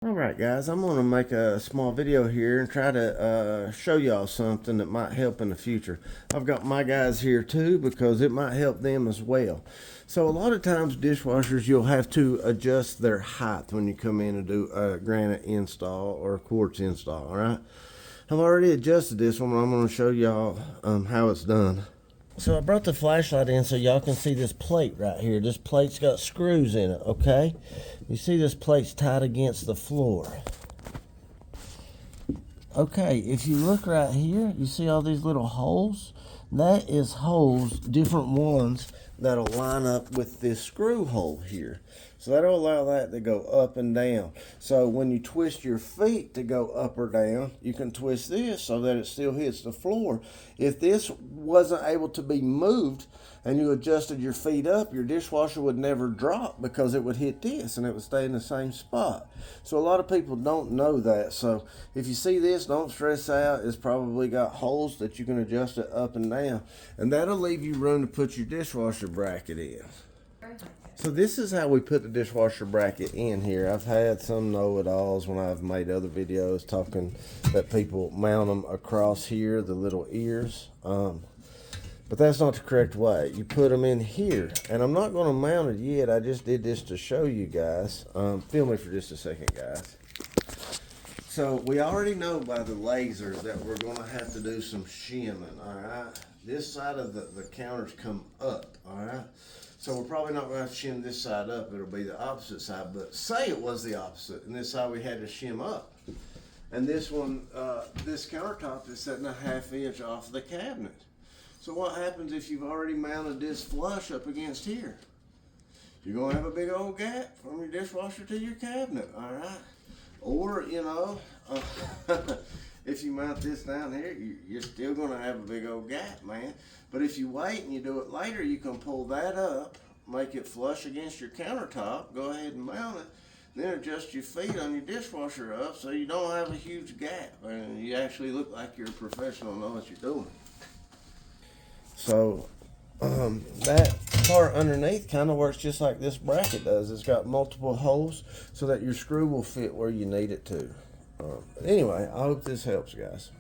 Alright guys, I'm going to make a small video here and try to show y'all something that might help in the future. I've got my guys here too because it might help them as well. So a lot of times dishwashers, you'll have to adjust their height when you come in and do a granite install or a quartz install. Alright, I've already adjusted this one, but I'm going to show y'all how it's done. So I brought the flashlight in so y'all can see this plate right here. This plate's got screws in it, okay? You see this plate's tied against the floor. Okay, if you look right here, you see all these little holes? That is holes, different ones, that'll line up with this screw hole here. So that'll allow that to go up and down. So when you twist your feet to go up or down, you can twist this so that it still hits the floor. If this wasn't able to be moved and you adjusted your feet up, your dishwasher would never drop because it would hit this and it would stay in the same spot. So a lot of people don't know that. So if you see this, don't stress out. It's probably got holes that you can adjust it up and down. And that'll leave you room to put your dishwasher bracket in. So this is how we put the dishwasher bracket in here. I've had some know-it-alls when I've made other videos talking that people mount them across here, the little ears. But that's not the correct way. You put them in here. And I'm not going to mount it yet. I just did this to show you guys. Film me for just a second, guys. So we already know by the laser that we're going to have to do some shimming, all right? This side of the counters come up, all right? So we're probably not going to have to shim this side up. It'll be the opposite side. But say it was the opposite, and this side we had to shim up. And this one, this countertop is setting a 1/2 inch off the cabinet. So what happens if you've already mounted this flush up against here? You're going to have a big old gap from your dishwasher to your cabinet, all right? Or, you know, if you mount this down here, you're still going to have a big old gap, man. But if you wait and you do it later, you can pull that up, make it flush against your countertop, go ahead and mount it, then adjust your feet on your dishwasher up so you don't have a huge gap and you actually look like you're a professional and know what you're doing. So that part underneath kind of works just like this bracket does. It's got multiple holes so that your screw will fit where you need it to. Anyway, I hope this helps, guys.